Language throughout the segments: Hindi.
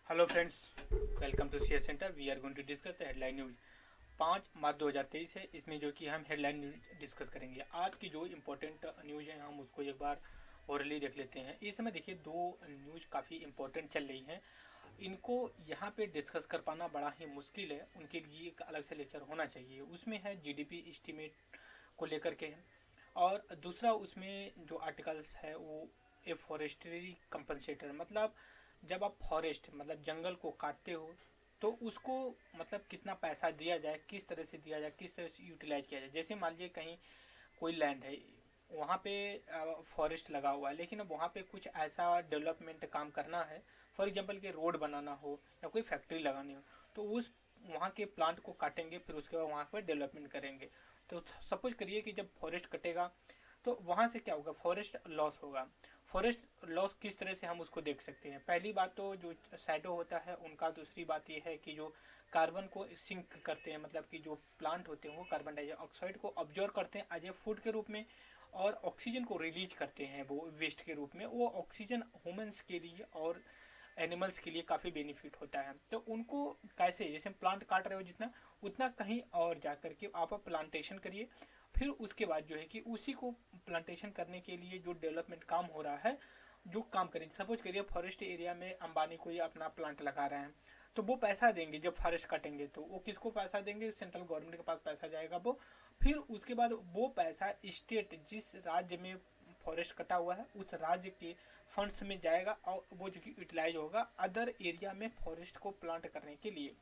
Hello friends, welcome to Share Centre. We are going to discuss the headline news. 5 March 2023 है, इसमें जो कि हम हेडलाइन न्यूज डिस्कस करेंगे। आज की जो इम्पोर्टेंट न्यूज है हम उसको एक बार ओरली देख लेते हैं। इस समय देखिए दो न्यूज काफ़ी इम्पोर्टेंट चल रही हैं। इनको यहाँ पे डिस्कस कर पाना बड़ा ही मुश्किल है, उनके लिए एक अलग से लेक्चर होना चाहिए। उसमें है जीडीपी एस्टीमेट को लेकर के है, और दूसरा उसमें जो आर्टिकल्स है वो ए फॉरेस्ट्री कंपनसेटर, मतलब जब आप फॉरेस्ट मतलब जंगल को काटते हो तो उसको मतलब कितना पैसा दिया जाए, किस तरह से दिया जाए, किस तरह से यूटिलाइज किया जाए। जैसे मान लीजिए कहीं कोई लैंड है, वहाँ पे फॉरेस्ट लगा हुआ है, लेकिन अब वहाँ पे कुछ ऐसा डेवलपमेंट काम करना है, फॉर एग्जांपल कि रोड बनाना हो या कोई फैक्ट्री लगानी हो, तो उस वहाँ के प्लांट को काटेंगे, फिर उसके बाद वहाँ पर डेवलपमेंट करेंगे। तो सपोज करिए कि जब फॉरेस्ट कटेगा तो वहाँ से क्या होगा, फॉरेस्ट लॉस होगा। फॉरेस्ट लॉस किस तरह से हम उसको देख सकते हैं? पहली बात तो जो शैडो होता है उनका, दूसरी बात ये है कि जो कार्बन को सिंक करते हैं, मतलब कि जो प्लांट होते हैं वो कार्बन डाइऑक्साइड को ऑब्जर्व करते हैं एज ए फूड के रूप में, और ऑक्सीजन को रिलीज करते हैं वो वेस्ट के रूप में। वो ऑक्सीजन ह्यूमंस के लिए और एनिमल्स के लिए काफ़ी बेनिफिट होता है। तो उनको कैसे, जैसे प्लांट काट रहे हो जितना, उतना कहीं और जा करके आप प्लांटेशन करिए। फिर उसके बाद जो है कि उसी को प्लांटेशन करने के लिए जो डेवलपमेंट काम हो रहा है, जो काम करें, सपोज करिए फॉरेस्ट एरिया में अंबानी कोई अपना प्लांट लगा रहे हैं, तो वो पैसा देंगे। जब फॉरेस्ट काटेंगे तो वो किसको पैसा देंगे? सेंट्रल गवर्नमेंट के पास पैसा जाएगा वो। फिर उसके बाद वो पैसा स्टेट, जिस राज्य में फॉरेस्ट कटा हुआ है उस राज्य के फंड्स में जाएगा, और वो जो कि यूटिलाइज होगा अदर एरिया में फॉरेस्ट को प्लांट करने के लिए।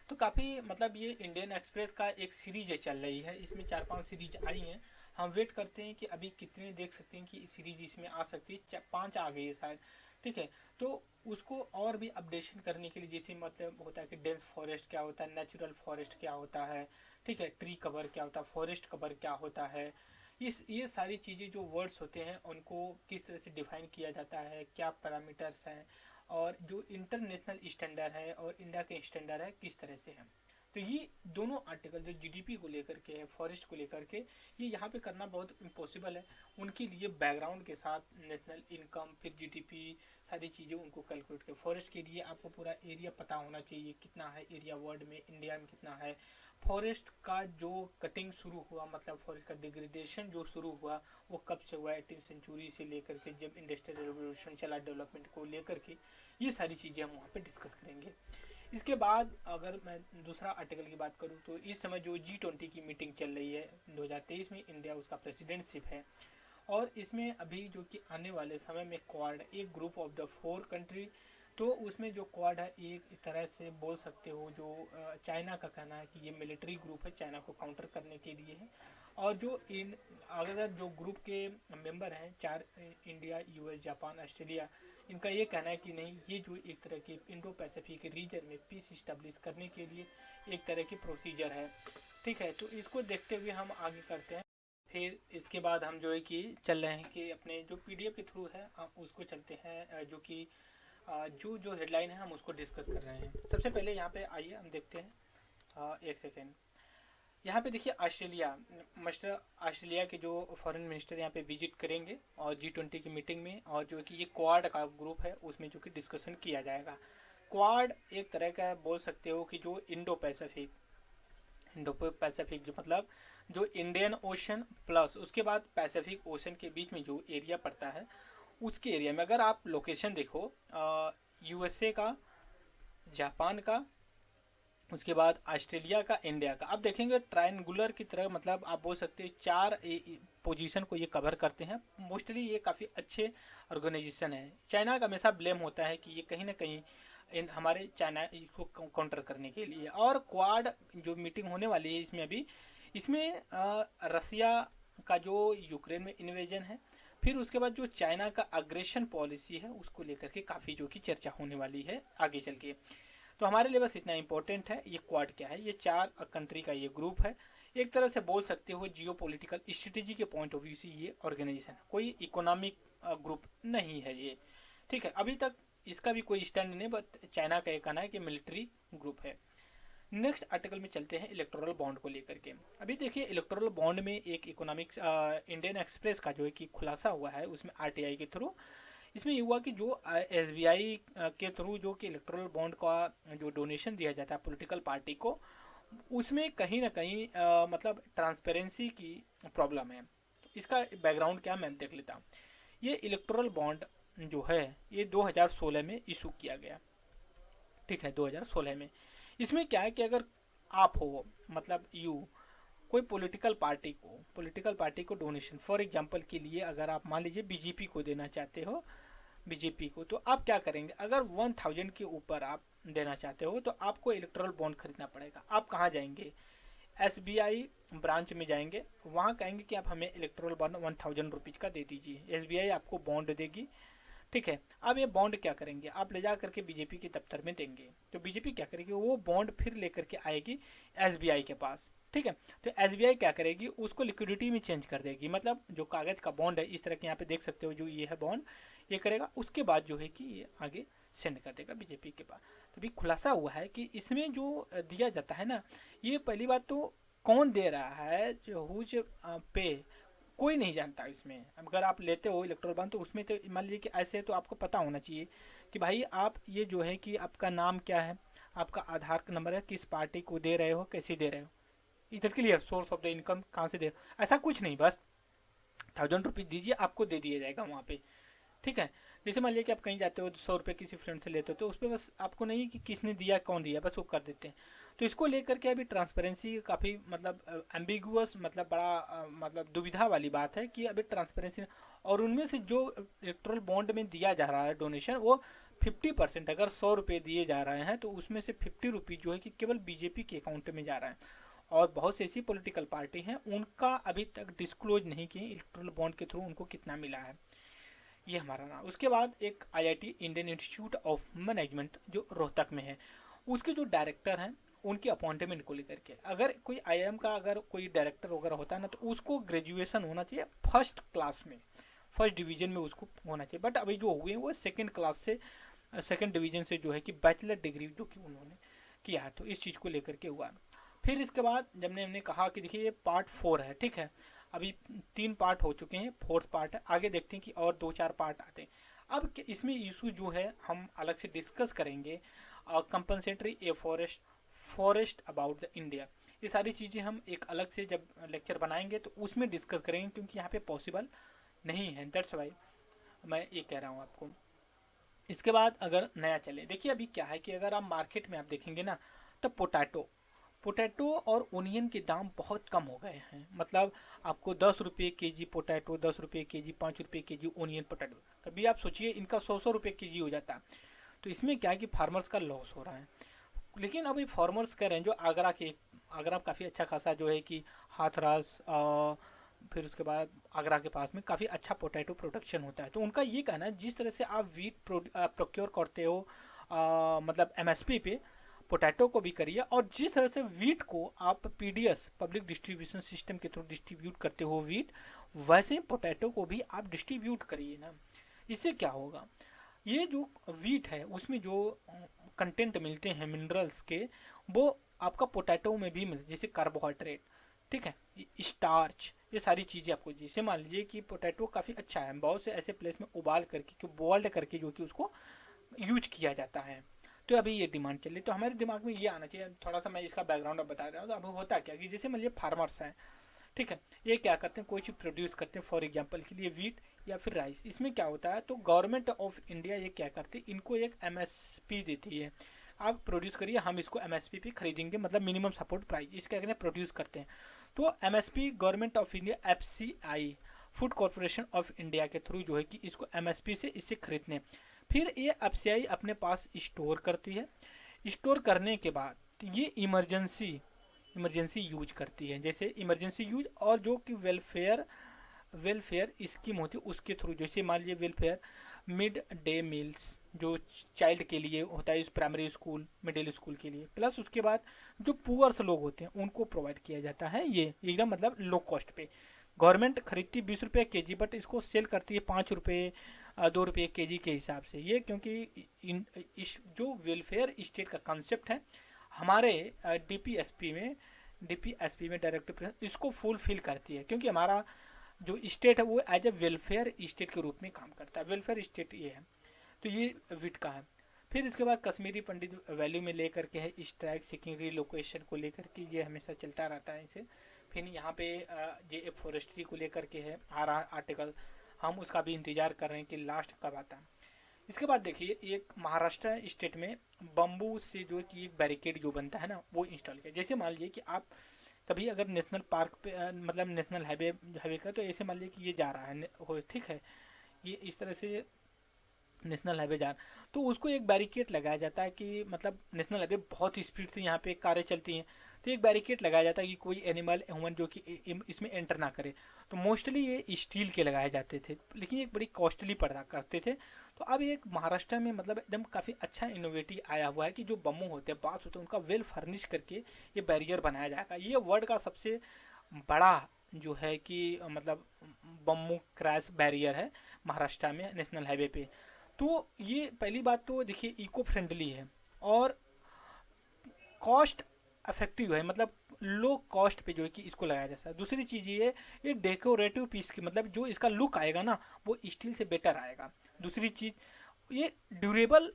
तो काफ़ी मतलब ये इंडियन एक्सप्रेस का एक सीरीज चल रही है, इसमें 4-5 सीरीज आई हैं। हम वेट करते हैं कि अभी कितने देख सकते हैं कि सीरीज इसमें आ सकती है। 5 आ गई है शायद, ठीक है। तो उसको और भी अपडेशन करने के लिए, जैसे मतलब होता है कि डेंस फॉरेस्ट क्या होता है, नेचुरल फॉरेस्ट क्या होता है, ठीक है, ट्री कवर क्या होता है, फॉरेस्ट कवर क्या होता है, इस ये सारी चीज़ें जो वर्ड्स होते हैं उनको किस तरह से डिफाइन किया जाता है, क्या पैरामीटर्स हैं, और जो इंटरनेशनल स्टैंडर्ड है और इंडिया के स्टैंडर्ड है किस तरह से है। तो ये दोनों आर्टिकल जो जीडीपी को लेकर के है, फॉरेस्ट को लेकर के, ये यहाँ पे करना बहुत इम्पॉसिबल है। उनके लिए बैकग्राउंड के साथ नेशनल इनकम, फिर जीडीपी, सारी चीज़ें उनको कैलकुलेट कर। फॉरेस्ट के लिए आपको पूरा एरिया पता होना चाहिए, कितना है एरिया वर्ल्ड में, इंडिया में कितना है। फॉरेस्ट का जो कटिंग शुरू हुआ, मतलब फॉरेस्ट का डिग्रेडेशन जो शुरू हुआ, वो कब से हुआ, 18वीं सेंचुरी से लेकर के जब इंडस्ट्रियल रेवोल्यूशन चला डेवलपमेंट को लेकर के, ये सारी चीज़ें हम वहाँ पे डिस्कस करेंगे। इसके बाद अगर मैं दूसरा आर्टिकल की बात करूँ तो इस समय जो G20 की मीटिंग चल रही है 2023 में, इंडिया उसका प्रेसिडेंटशिप है। और इसमें अभी जो कि आने वाले समय में क्वाड, एक ग्रुप ऑफ द 4 कंट्री, तो उसमें जो क्वाड है एक तरह से बोल सकते हो, जो चाइना का कहना है कि ये मिलिट्री ग्रुप है, चाइना को काउंटर करने के लिए है। और जो इन अगर जो ग्रुप के मेंबर हैं 4, इंडिया, यूएस, जापान, ऑस्ट्रेलिया, इनका ये कहना है कि नहीं, ये जो एक तरह के इंडो पैसिफिक रीजन में पीस इस्टेब्लिश करने के लिए एक तरह की प्रोसीजर है, ठीक है। तो इसको देखते हुए हम आगे करते हैं। फिर इसके बाद हम जो है कि चल रहे हैं कि अपने जो पीडीएफ के थ्रू है हम उसको चलते हैं, जो कि जो जो हेडलाइन है हम उसको डिस्कस कर रहे हैं। सबसे पहले यहाँ पे आइए हम देखते हैं। एक सेकेंड, यहाँ पे देखिए ऑस्ट्रेलिया, मिस्टर ऑस्ट्रेलिया के जो फॉरेन मिनिस्टर यहाँ पे विजिट करेंगे और G20 की मीटिंग में, और जो कि ये क्वाड का ग्रुप है उसमें जो कि डिस्कशन किया जाएगा। क्वाड एक तरह का बोल सकते हो कि जो इंडो पैसिफिक जो मतलब जो इंडियन ओशन प्लस उसके बाद पैसिफिक ओशन के बीच में जो एरिया पड़ता है, उसके एरिया में अगर आप लोकेशन देखो, यूएसए का, जापान का, उसके बाद ऑस्ट्रेलिया का, इंडिया का, आप देखेंगे ट्रायंगुलर की तरह, मतलब आप बोल सकते हैं 4 पोजीशन को ये कवर करते हैं। मोस्टली ये काफ़ी अच्छे ऑर्गेनाइजेशन है। चाइना का हमेशा ब्लेम होता है कि ये कहीं ना कहीं इन हमारे चाइना को काउंटर करने के लिए। और क्वाड जो मीटिंग होने वाली है इसमें अभी, इसमें रसिया का जो यूक्रेन में इन्वेजन है, फिर उसके बाद जो चाइना का अग्रेशन पॉलिसी है उसको लेकर के काफ़ी जो कि चर्चा होने वाली है आगे चल के। तो हमारे लिए बस इतना इंपॉर्टेंट है ये क्वाड क्या है। ये 4 कंट्री का ये ग्रुप है। एक तरह से बोल सकते हो जियो पोलिटिकल स्ट्रेटेजी के पॉइंट ऑफ व्यू से ये ऑर्गेनाइजेशन कोई इकोनॉमिक ग्रुप नहीं है ये, ठीक है। अभी तक इसका भी कोई स्टैंड नहीं, बट चाइना का ये कहना है कि मिलिट्री ग्रुप है। नेक्स्ट आर्टिकल में चलते हैं इलेक्टोरल बॉन्ड को लेकर के। अभी देखिए इलेक्टोरल बॉन्ड में एक इकोनॉमिक्स इंडियन एक्सप्रेस का जो है कि खुलासा हुआ है उसमें आरटीआई के थ्रू, इसमें ये हुआ कि जो SBI के थ्रू जो कि इलेक्टोरल बॉन्ड का जो डोनेशन दिया जाता है पॉलिटिकल पार्टी को, उसमें कहीं ना कहीं मतलब ट्रांसपेरेंसी की प्रॉब्लम है। इसका बैकग्राउंड क्या मैं देख लेता हूँ। ये इलेक्टोरल बॉन्ड जो है ये 2016 में इशू किया गया, ठीक है, 2016 में। इसमें क्या है कि अगर आप हो, मतलब कोई पॉलिटिकल पार्टी को डोनेशन फॉर एग्जांपल के लिए अगर आप मान लीजिए बीजेपी को देना चाहते हो, बीजेपी को, तो आप क्या करेंगे, अगर 1000 के ऊपर आप देना चाहते हो तो आपको इलेक्टोरल बॉन्ड खरीदना पड़ेगा। आप कहाँ जाएंगे, SBI ब्रांच में जाएंगे, वहाँ कहेंगे कि आप हमें इलेक्टोरल बॉन्ड 1000 रुपीज़ का दे दीजिए, SBI आपको बॉन्ड देगी, ठीक है। अब ये बॉन्ड क्या करेंगे, आप ले जा करके बीजेपी के दफ्तर में देंगे, तो बीजेपी क्या करेगी, वो बॉन्ड फिर लेकर के आएगी SBI के पास, ठीक है। तो SBI क्या करेगी, उसको लिक्विडिटी में चेंज कर देगी, मतलब जो कागज का बॉन्ड है, इस तरह के यहाँ पे देख सकते हो, जो ये है बॉन्ड, ये करेगा, उसके बाद जो है कि ये आगे सेंड कर देगा बीजेपी के पास। तो अभी खुलासा हुआ है कि इसमें जो दिया जाता है ना, ये पहली बात तो कौन दे रहा है, जो हुज पे, कोई नहीं जानता इसमें। अगर आप लेते हो इलेक्ट्रोल बॉन्ड तो उसमें तो मान लीजिए कि ऐसे तो आपको पता होना चाहिए कि भाई आप ये जो है कि आपका नाम क्या है, आपका आधार नंबर है, किस पार्टी को दे रहे हो, कैसे दे रहे हो, इधर clear, source of the income कहाँ से दे रहे हो, ऐसा कुछ नहीं, बस 1000 रुपीज़ दीजिए, आपको दे दिया जाएगा वहाँ पे, ठीक है। जैसे मान लिया कि आप कहीं जाते हो 100 रुपये किसी फ्रेंड से लेते हो, तो उस पर बस आपको नहीं कि किसने दिया कौन दिया, बस वो कर देते हैं। तो इसको लेकर के अभी ट्रांसपेरेंसी काफ़ी मतलब एम्बिगुअस, मतलब बड़ा मतलब दुविधा वाली बात है कि अभी ट्रांसपेरेंसी, और उनमें से जो इलेक्ट्रल बॉन्ड में दिया जा रहा है डोनेशन, वो 50%, अगर 100 रुपये दिए जा रहे हैं तो उसमें से 50 रुपीज़ जो है कि केवल बीजेपी के अकाउंट में जा रहा है। और बहुत सी ऐसी पॉलिटिकल पार्टी हैं, उनका अभी तक डिस्क्लोज नहीं किए इलेक्ट्रल बॉन्ड के थ्रू उनको कितना मिला है, ये हमारा नाम। उसके बाद एक IIT Indian institute of management जो रोहतक में है, उसके जो डायरेक्टर हैं, उनकी अपॉइंटमेंट को लेकर के, अगर कोई IIM का अगर कोई डायरेक्टर वगैरह होता है ना, तो उसको ग्रेजुएशन होना चाहिए फर्स्ट क्लास में, फर्स्ट डिवीजन में उसको होना चाहिए। बट अभी जो हुए हैं वो सेकेंड क्लास से, सेकेंड डिवीजन से जो है कि बैचलर डिग्री जो कि उन्होंने किया है, तो इस चीज़ को लेकर के हुआ। फिर इसके बाद जब हमने कहा कि देखिए ये पार्ट 4 है, ठीक है, अभी 3 पार्ट हो चुके हैं, 4th पार्ट है, आगे देखते हैं कि और 2-4 पार्ट आते हैं। अब इसमें इशू जो है हम अलग से डिस्कस करेंगे, compensatory a forest about the India, ये सारी चीज़ें हम एक अलग से जब लेक्चर बनाएंगे तो उसमें डिस्कस करेंगे, क्योंकि यहाँ पे पॉसिबल नहीं है, दैट्स वाई मैं ये कह रहा हूँ आपको। इसके बाद अगर नया चले, देखिए अभी क्या है कि अगर आप मार्केट में आप देखेंगे ना, तो पोटैटो और ओनियन के दाम बहुत कम हो गए हैं, मतलब आपको 10 रुपये के जी पोटैटो, 10 रुपये के जी, 5 रुपये के जी ओनियन पोटैटो, कभी आप सोचिए इनका 100 रुपये के जी हो जाता है। तो इसमें क्या है कि फार्मर्स का लॉस हो रहा है। लेकिन अभी फार्मर्स कह रहे हैं जो आगरा काफ़ी अच्छा खासा जो है कि हाथरस, फिर उसके बाद आगरा के पास में काफ़ी अच्छा पोटैटो प्रोडक्शन होता है, तो उनका ये कहना है जिस तरह से आप वीट प्रोक्योर करते हो, मतलब MSP पे, पोटैटो को भी करिए, और जिस तरह से वीट को आप PDS पब्लिक डिस्ट्रीब्यूशन सिस्टम के थ्रू डिस्ट्रीब्यूट करते हो वीट, वैसे पोटैटो को भी आप डिस्ट्रीब्यूट करिए ना। इससे क्या होगा, ये जो वीट है उसमें जो कंटेंट मिलते हैं मिनरल्स के, वो आपका पोटैटो में भी मिलते, जैसे कार्बोहाइड्रेट, ठीक है, स्टार्च, ये सारी चीज़ें आपको, जैसे मान लीजिए कि पोटैटो काफ़ी अच्छा है, बहुत से ऐसे प्लेस में उबाल करके, बॉइल्ड करके जो कि उसको यूज किया जाता है, तो अभी ये डिमांड चल रही, तो हमारे दिमाग में ये आना चाहिए। थोड़ा सा मैं इसका बैकग्राउंड अब बता रहा हूँ। तो अभी होता क्या कि जैसे मान लीजिए फार्मर्स हैं, ठीक है, ये क्या करते हैं, कोई चीज़ प्रोड्यूस करते हैं, फॉर एग्जांपल के लिए वीट या फिर राइस, इसमें क्या होता है, तो गवर्नमेंट ऑफ इंडिया ये क्या करती है, इनको एक MSP देती है, आप प्रोड्यूस करिए, हम इसको MSP पे खरीदेंगे, मतलब मिनिमम सपोर्ट प्राइस, इसके कहते हैं प्रोड्यूस करते हैं। तो MSP government of India FCI food corporation of India के थ्रू जो है कि इसको MSP से इसे खरीदने, फिर ये FCI अपने पास स्टोर करती है, स्टोर करने के बाद ये इमरजेंसी यूज करती है, जैसे इमरजेंसी यूज, और जो कि वेलफेयर स्कीम होती है उसके थ्रू, जैसे मान लीजिए वेलफेयर मिड डे मील्स जो चाइल्ड के लिए होता है, इस प्राइमरी स्कूल मिडिल स्कूल के लिए, प्लस उसके बाद जो पुअर्स लोग होते हैं उनको प्रोवाइड किया जाता है, ये एकदम मतलब लो कॉस्ट पे। गवर्नमेंट खरीदती 20 रुपये के जी, बट इसको सेल करती है 5 रुपये 2 रुपये के जी के हिसाब से, ये क्योंकि इस जो वेलफेयर स्टेट का कंसेप्ट है हमारे DPSP में डायरेक्ट इसको फुलफिल करती है, क्योंकि हमारा जो स्टेट है वो एज ए वेलफेयर स्टेट के रूप में काम करता है, वेलफेयर स्टेट ये है। तो ये विट का है। फिर इसके बाद कश्मीरी पंडित वैल्यू में लेकर के है, स्ट्राइक सीकिंग रिलोकेशन को लेकर के ये हमेशा चलता रहता है इसे। फिर यहाँ पे ये फॉरेस्ट्री को लेकर के है आ रहा आर्टिकल, हम उसका भी इंतजार कर रहे हैं कि लास्ट कब आता है। इसके बाद देखिए एक महाराष्ट्र स्टेट में बम्बू से जो कि एक बैरिकेड जो बनता है ना वो इंस्टॉल किया। जैसे मान लीजिए कि आप कभी अगर नेशनल पार्क पे मतलब नेशनल हाईवे का, तो ऐसे मान लीजिए कि ये जा रहा है, ठीक है, ये इस तरह से नेशनल हाईवे जा, तो उसको एक बैरिकेड लगाया जाता है कि मतलब नेशनल हाईवे बहुत स्पीड से यहाँ पे कारें चलती हैं, तो एक बैरिकेड लगाया जाता है कि कोई एनिमल ह्यूमन जो कि इसमें एंटर ना करे। तो मोस्टली ये स्टील के लगाए जाते थे, लेकिन एक बड़ी कॉस्टली पड़ा करते थे। तो अब एक महाराष्ट्र में मतलब एकदम काफ़ी अच्छा इनोवेटिव आया हुआ है कि जो बम्बू होते हैं, बांस होते हैं, उनका वेल फर्निश करके ये बैरियर बनाया जाएगा। ये वर्ल्ड का सबसे बड़ा जो है कि मतलब बम्बू क्रैश बैरियर है महाराष्ट्र में नेशनल हाईवे पे। तो ये पहली बात तो देखिए इको फ्रेंडली है और कॉस्ट इफेक्टिव है, मतलब लो कॉस्ट पे जो है कि इसको लगाया जा सकता है। दूसरी चीज़ ये डेकोरेटिव पीस की मतलब जो इसका लुक आएगा ना वो स्टील से बेटर आएगा। दूसरी चीज़ ये ड्यूरेबल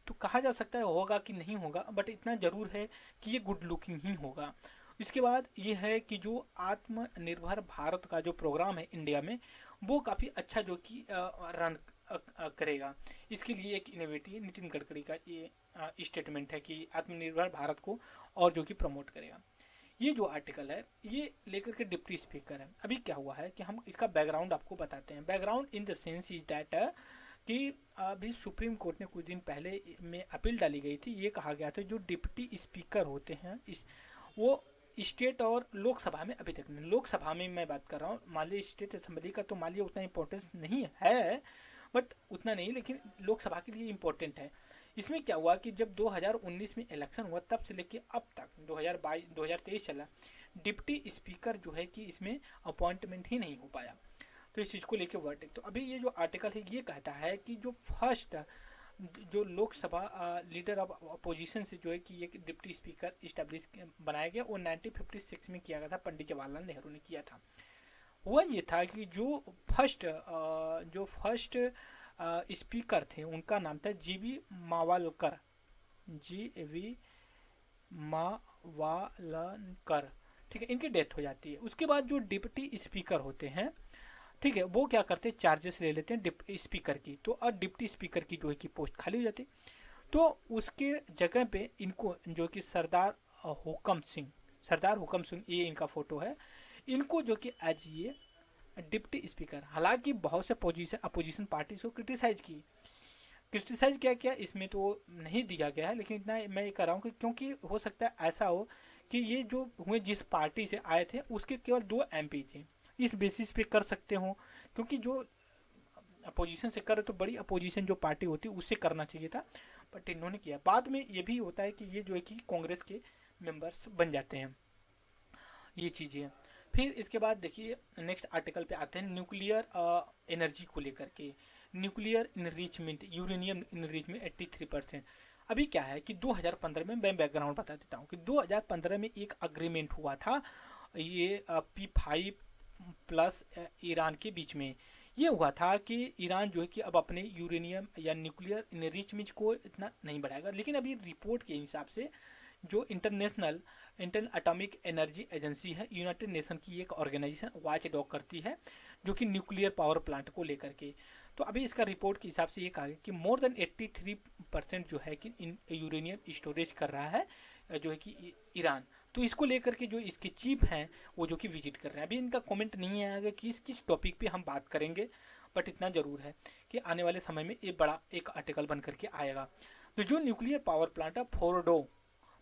तो कहा जा सकता है होगा कि नहीं होगा, बट इतना ज़रूर है कि ये गुड लुकिंग ही होगा। इसके बाद ये है कि जो आत्मनिर्भर भारत का जो प्रोग्राम है इंडिया में वो काफ़ी अच्छा जो कि रन करेगा। इसके लिए एक इनोवेटिव नितिन गडकरी का ये स्टेटमेंट है कि आत्मनिर्भर भारत को और जो कि प्रमोट करेगा। ये जो आर्टिकल है ये लेकर के डिप्टी स्पीकर है। अभी क्या हुआ है कि हम इसका बैकग्राउंड आपको बताते हैं। Background in the sense is that कि अभी सुप्रीम कोर्ट ने कुछ दिन पहले में अपील डाली गई थी। ये कहा गया था जो डिप्टी स्पीकर होते हैं इस वो स्टेट और लोकसभा में अभी तक नहीं, लोकसभा में मैं बात कर रहा हूँ, मान लीजिए स्टेट असेंबली का तो मान लीजिए उतना इंपॉर्टेंस नहीं है, बट उतना नहीं, लेकिन लोकसभा के लिए इम्पोर्टेंट है। इसमें क्या हुआ कि जब 2019 में इलेक्शन हुआ तब से लेके अब तक 2023 चला, डिप्टी स्पीकर जो है कि इसमें अपॉइंटमेंट ही नहीं हो पाया। तो इस चीज़ को लेके वर्डिक्ट, तो अभी ये जो आर्टिकल है ये कहता है कि जो फर्स्ट जो लोकसभा लीडर ऑफ अपोजिशन से जो है कि ये डिप्टी स्पीकर इस्टेब्लिश बनाया गया वो 1956 में किया गया था, पंडित जवाहरलाल नेहरू ने किया था। हुआ ये था कि जो फर्स्ट स्पीकर थे उनका नाम था जीवी मावलकर, जीवी मावलकर, ठीक है, इनकी डेथ हो जाती है। उसके बाद जो डिप्टी स्पीकर होते हैं, ठीक है, वो क्या करते हैं चार्जेस ले लेते हैं स्पीकर की, तो अब डिप्टी स्पीकर की जो है कि पोस्ट खाली हो जाती, तो उसके जगह पे इनको जो कि सरदार हुकम सिंह ये इनका फोटो है, इनको जो कि एज ये डिप्टी स्पीकर, हालांकि बहुत से अपोजिशन पार्टी को क्रिटिसाइज किया इसमें तो नहीं दिया गया है, लेकिन इतना मैं ये कर रहा हूँ कि क्योंकि हो सकता है ऐसा हो कि ये जो हुए जिस पार्टी से आए थे उसके केवल 2 MP थे, इस बेसिस पे कर सकते हो, क्योंकि जो अपोजिशन से करे तो बड़ी अपोजिशन जो पार्टी होती है उससे करना चाहिए था, बट इन्होंने किया। बाद में ये भी होता है कि ये जो है कि कांग्रेस के मेंबर्स बन जाते हैं, ये चीज़ें। फिर इसके बाद देखिए नेक्स्ट आर्टिकल पे आते हैं न्यूक्लियर एनर्जी को लेकर के, न्यूक्लियर इनरिचमेंट, यूरेनियम इनरिचमेंट 83%। अभी क्या है कि 2015 में मैं बैकग्राउंड बता देता हूँ कि 2015 में एक अग्रीमेंट हुआ था ये P5+ ईरान के बीच में। ये हुआ था कि ईरान जो है कि अब अपने यूरेनियम या न्यूक्लियर इनरिचमेंट को इतना नहीं बढ़ाएगा, लेकिन अभी रिपोर्ट के हिसाब से जो इंटरनेशनल एटॉमिक एनर्जी एजेंसी है, यूनाइटेड नेशन की एक ऑर्गेनाइजेशन वॉच डॉग करती है जो कि न्यूक्लियर पावर प्लांट को लेकर के, तो अभी इसका रिपोर्ट के हिसाब से ये कहा गया कि मोर देन 83% जो है कि यूरेनियम स्टोरेज कर रहा है जो है कि ईरान। तो इसको लेकर के जो इसके चीफ हैं वो जो कि विजिट कर रहे हैं। अभी इनका कमेंट नहीं आएगा कि किस टॉपिक पे हम बात करेंगे, बट इतना ज़रूर है कि आने वाले समय में ये बड़ा एक आर्टिकल बन करके आएगा। तो जो न्यूक्लियर पावर प्लांट है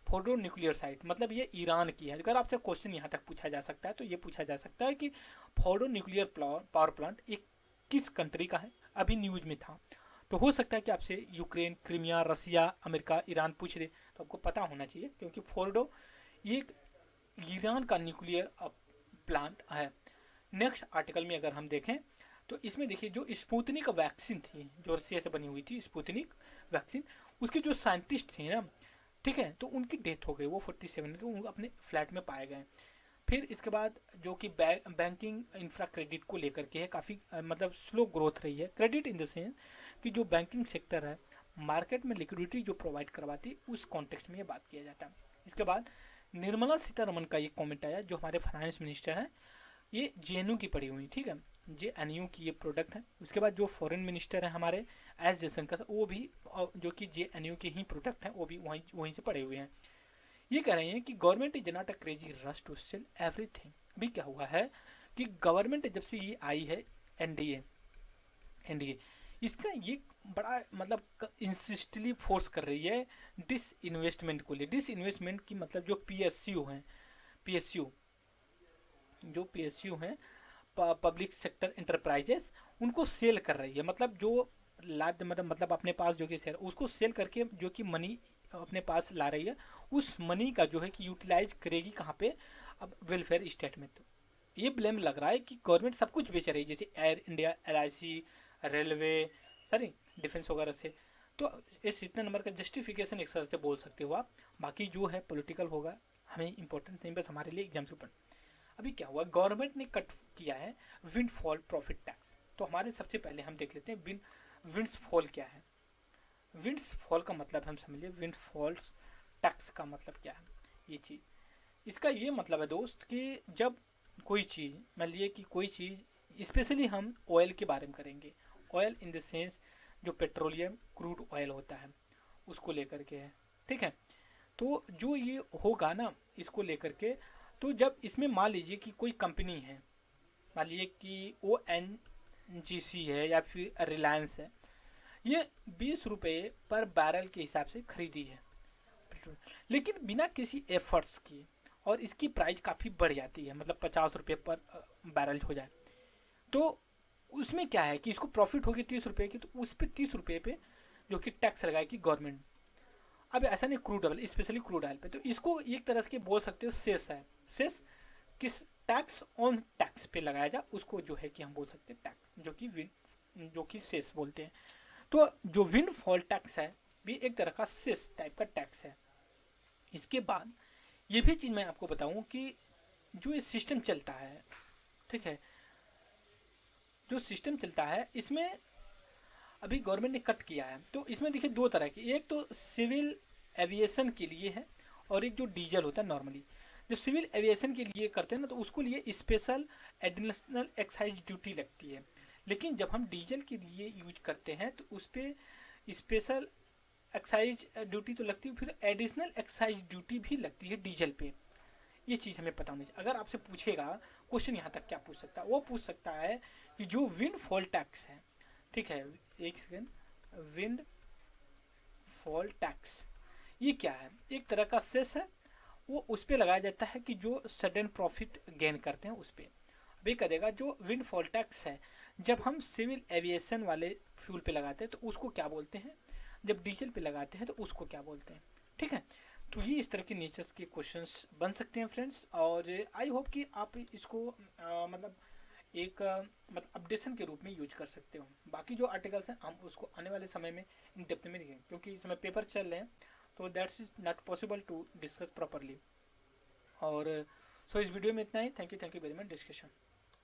फोर्डो न्यूक्लियर साइट, मतलब ये ईरान की है। अगर आपसे क्वेश्चन यहाँ तक पूछा जा सकता है तो ये पूछा जा सकता है कि फोर्डो न्यूक्लियर पावर प्लांट एक किस कंट्री का है, अभी न्यूज में था। तो हो सकता है कि आपसे यूक्रेन, क्रीमिया, रसिया, अमेरिका, ईरान पूछ रहे, तो आपको पता होना चाहिए क्योंकि फोर्डो ये ईरान का न्यूक्लियर प्लांट है। नेक्स्ट आर्टिकल में अगर हम देखें तो इसमें देखिए जो स्पुतनिक वैक्सीन थी जो रसिया से बनी हुई थी, स्पुतनिक वैक्सीन, उसके जो साइंटिस्ट थे ना, ठीक है, तो उनकी डेथ हो गई, वो 47 के अपने फ्लैट में पाए गए। फिर इसके बाद जो कि बैंकिंग इंफ्रा क्रेडिट को लेकर के है, काफ़ी मतलब स्लो ग्रोथ रही है। क्रेडिट इन द सेंस कि जो बैंकिंग सेक्टर है मार्केट में लिक्विडिटी जो प्रोवाइड करवाती है, उस कॉन्टेक्स्ट में ये बात किया जाता है। इसके बाद निर्मला सीतारमन का ये कमेंट आया, जो हमारे फाइनेंस मिनिस्टर हैं, ये जेएनयू की पड़ी हुई, ठीक है, जेएनयू की ये प्रोडक्ट है। उसके बाद जो फॉरेन मिनिस्टर हैं हमारे एस जयशंकर, वो भी जो कि जेएनयू के ही प्रोडक्ट हैं, वो भी वहीं से पड़े हुए हैं। ये कह रहे हैं कि government is not a crazy rush to sell everything. अभी क्या हुआ है कि गवर्नमेंट जब से ये आई है एनडीए एनडीए इसका ये बड़ा मतलब इंसिस्टली फोर्स कर रही है डिस इन्वेस्टमेंट को लिए। डिस इन्वेस्टमेंट की मतलब जो पीएसयू हैं, पीएसयू जो पीएसयू हैं, पब्लिक सेक्टर एंटरप्राइजेस, उनको सेल कर रही है। मतलब जो लार्ज मतलब अपने पास जो कि शेयर उसको सेल करके जो कि मनी अपने पास ला रही है, उस मनी का जो है कि यूटिलाइज करेगी कहाँ पे, अब वेलफेयर स्टेट में। तो ये ब्लेम लग रहा है कि गवर्नमेंट सब कुछ बेच रही है, जैसे air India, LIC, railway, sorry defence वगैरह से। तो इस इतने नंबर का जस्टिफिकेशन एक तरह से बोल सकते हो आप। बाकी जो है पॉलिटिकल होगा, हमें इंपॉर्टेंट नहीं, बस हमारे लिए एग्जाम्स के ऊपर। अभी क्या हुआ, गवर्नमेंट ने कट किया है विंडफॉल प्रॉफिट टैक्स। तो हमारे सबसे पहले हम देख लेते हैं विंडफॉल क्या है। विंडफॉल का मतलब हम समझ लिए, विंडफॉल्स टैक्स का मतलब क्या है। ये चीज़, इसका ये मतलब है दोस्त कि जब कोई चीज़, मान लिए कि कोई चीज़, स्पेशली हम ऑयल के बारे में करेंगे। ऑयल इन द सेंस जो पेट्रोलियम क्रूड ऑयल होता है उसको लेकर के है, ठीक है। तो जो ये होगा ना इसको लेकर के, तो जब इसमें मान लीजिए कि कोई कंपनी है, मान लीजिए कि ONGC है या फिर रिलायंस है, ये 20 रुपये पर बैरल के हिसाब से खरीदी है पेट्रोल, लेकिन बिना किसी एफर्ट्स किए, और इसकी प्राइस काफ़ी बढ़ जाती है, मतलब 50 रुपये पर बैरल हो जाए। तो उसमें क्या है कि इसको प्रॉफिट होगी 30 रुपये की, तो उस पर 30 रुपये पे जो कि टैक्स लगाएगी गवर्नमेंट। अब ऐसा नहीं, crude oil, specially crude oil पे, तो इसको एक तरह से बोल सकते हो सेस है। सेस किस, टैक्स ऑन टैक्स पे लगाया जाए उसको जो है कि हम बोल सकते हैं टैक्स, जो कि सेस बोलते हैं। तो जो विंडफॉल टैक्स है भी एक तरह का सेस टाइप का टैक्स है। इसके बाद ये भी चीज़ मैं आपको बताऊं कि जो ये सिस्टम चलता है, ठीक है, जो सिस्टम चलता है इसमें अभी गवर्नमेंट ने कट किया है। तो इसमें देखिए दो तरह की, एक तो सिविल एविएशन के लिए है और एक जो डीजल होता है नॉर्मली। जो सिविल एविएशन के लिए करते हैं ना, तो उसको लिए स्पेशल एडिशनल एक्साइज ड्यूटी लगती है। लेकिन जब हम डीजल के लिए यूज करते हैं तो उस पर स्पेशल एक्साइज ड्यूटी तो लगती है, फिर एडिशनल एक्साइज ड्यूटी भी लगती है डीजल पे। ये चीज़ हमें पता होनी चाहिए। अगर आपसे पूछेगा क्वेश्चन, यहाँ तक क्या पूछ सकता है, वो पूछ सकता है कि जो विंड फॉल टैक्स है, ठीक है, एक सेकेंड, विंड फॉल टैक्स ये क्या है, एक तरह का सेस है, वो उस पर लगाया जाता है कि जो सडन प्रॉफिट गेन करते हैं उस पर। अभी करेगा जो विंड फॉल टैक्स है, जब हम सिविल एविएशन वाले फ्यूल पे लगाते हैं तो उसको क्या बोलते हैं, जब डीजल पे लगाते हैं तो उसको क्या बोलते हैं, ठीक है। तो ये इस तरह के नेचर्स के क्वेश्चंस बन सकते हैं फ्रेंड्स, और आई होप कि आप इसको मतलब एक मतलब अपडेशन के रूप में यूज कर सकते हो। बाकी जो आर्टिकल्स हैं हम उसको आने वाले समय में इन डेप्थ में देखेंगे, क्योंकि इस समय पेपर चल रहे हैं, तो that's is not possible to discuss properly. और सो इस वीडियो में इतना ही। Thank you very much discussion.